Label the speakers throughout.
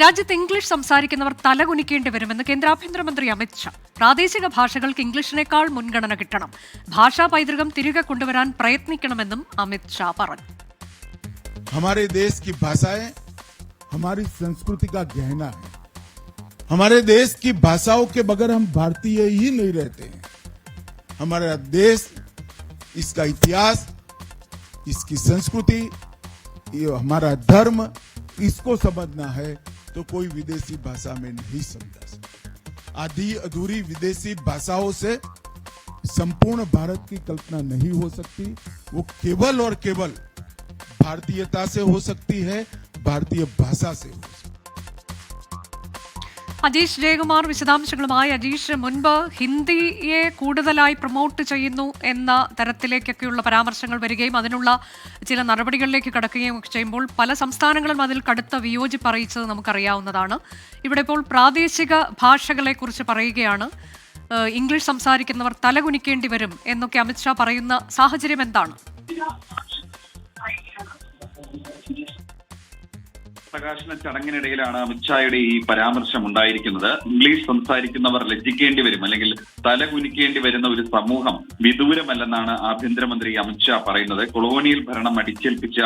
Speaker 1: രാജ്യത്ത് ഇംഗ്ലീഷ് സംസാരിക്കുന്നവർ തലകുനിക്കേണ്ടി വരുമെന്ന് കേന്ദ്ര ആഭ്യന്തരമന്ത്രി അമിത് ഷാ. പ്രാദേശിക ഭാഷകൾക്ക് ഇംഗ്ലീഷിനേക്കാൾ മുൻഗണന കിട്ടണം. ഭാഷാ പൈതൃകം തിരികെ കൊണ്ടുവരാൻ പ്രയത്നിക്കണമെന്നും അമിത് ഷാ പറഞ്ഞു.
Speaker 2: हमारे देश की भाषाएं हमारी संस्कृति का गहना है. हमारे देश की भाषाओं के बगैर हम भारतीय ही नहीं रहते हैं. हमारा देश, इसका इतिहास, इसकी संस्कृति, ये हमारा धर्म, इसको समझना है तो कोई विदेशी भाषा में नहीं समझा सकता. आधी अधूरी विदेशी भाषाओं से संपूर्ण भारत की कल्पना नहीं हो सकती. वो केवल और केवल भारतीयता से हो सकती है, भारतीय भाषा से हो सकती है.
Speaker 1: അജീഷ് ജയകുമാർ വിശദാംശങ്ങളുമായി. അജീഷ്, മുൻപ് ഹിന്ദിയെ കൂടുതലായി പ്രൊമോട്ട് ചെയ്യുന്നു എന്ന തരത്തിലേക്കൊക്കെയുള്ള പരാമർശങ്ങൾ വരികയും അതിനുള്ള ചില നടപടികളിലേക്ക് കടക്കുകയും ചെയ്യുമ്പോൾ പല സംസ്ഥാനങ്ങളും അതിൽ കടുത്ത വിയോജിപ്പ് അറിയിച്ചത് നമുക്കറിയാവുന്നതാണ്. ഇവിടെ ഇപ്പോൾ പ്രാദേശിക ഭാഷകളെക്കുറിച്ച് പറയുകയാണ്. ഇംഗ്ലീഷ് സംസാരിക്കുന്നവർ തലകുനിക്കേണ്ടി വരും എന്നൊക്കെ അമിത്ഷാ പറയുന്ന സാഹചര്യം എന്താണ്?
Speaker 3: പ്രകാശന ചടങ്ങിനിടയിലാണ് അമിത്ഷായുടെ ഈ പരാമർശം ഉണ്ടായിരിക്കുന്നത്. ഇംഗ്ലീഷ് സംസാരിക്കുന്നവർ ലജ്ജിക്കേണ്ടി വരും, അല്ലെങ്കിൽ തലകുനിക്കേണ്ടി വരുന്ന ഒരു സമൂഹം വിദൂരമല്ലെന്നാണ് ആഭ്യന്തരമന്ത്രി അമിത്ഷാ പറയുന്നത്. കൊളോണിയൽ ഭരണം അടിച്ചേൽപ്പിച്ച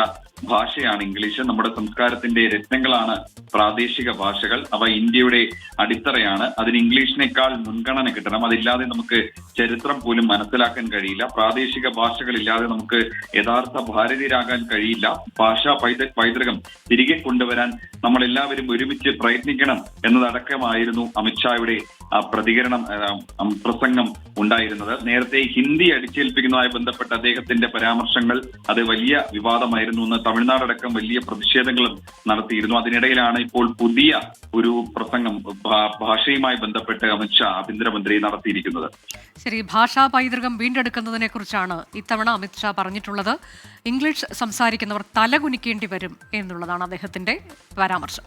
Speaker 3: ഭാഷയാണ് ഇംഗ്ലീഷ്. നമ്മുടെ സംസ്കാരത്തിന്റെ രത്നങ്ങളാണ് പ്രാദേശിക ഭാഷകൾ. അവ ഇന്ത്യയുടെ അടിത്തറയാണ്. അതിന് ഇംഗ്ലീഷിനേക്കാൾ മുൻഗണന കിട്ടണം. അതില്ലാതെ നമുക്ക് ചരിത്രം പോലും മനസ്സിലാക്കാൻ കഴിയില്ല. പ്രാദേശിക ഭാഷകളില്ലാതെ നമുക്ക് യഥാർത്ഥ ഭാരതീയരാകാൻ കഴിയില്ല. ഭാഷാ പൈതൃകം തിരികെ കൊണ്ടുവരാൻ നമ്മൾ എല്ലാവരും ഒരുമിച്ച് പ്രയത്നിക്കണം എന്നതടക്കമായിരുന്നു അമിത്ഷായുടെ പ്രസംഗം ഉണ്ടായിരുന്നത്. നേരത്തെ ഹിന്ദി അടിച്ചേൽപ്പിക്കുന്നതുമായി ബന്ധപ്പെട്ട അദ്ദേഹത്തിന്റെ പരാമർശങ്ങൾ അത് വലിയ വിവാദമായിരുന്നു എന്ന് തമിഴ്നാടടക്കം വലിയ പ്രതിഷേധങ്ങളും നടത്തിയിരുന്നു. അതിനിടയിലാണ് ഇപ്പോൾ പുതിയ ഒരു പ്രസംഗം ഭാഷയുമായി ബന്ധപ്പെട്ട് അമിത്ഷാ ആഭ്യന്തരമന്ത്രി നടത്തിയിരിക്കുന്നത്.
Speaker 1: ശരി, ഭാഷാ പൈതൃകം വീണ്ടെടുക്കുന്നതിനെ കുറിച്ചാണ് ഇത്തവണ അമിത്ഷാ പറഞ്ഞിട്ടുള്ളത്. ഇംഗ്ലീഷ് സംസാരിക്കുന്നവർ തലകുനിക്കേണ്ടി വരും എന്നുള്ളതാണ് അദ്ദേഹത്തിന്റെ പരാമർശം.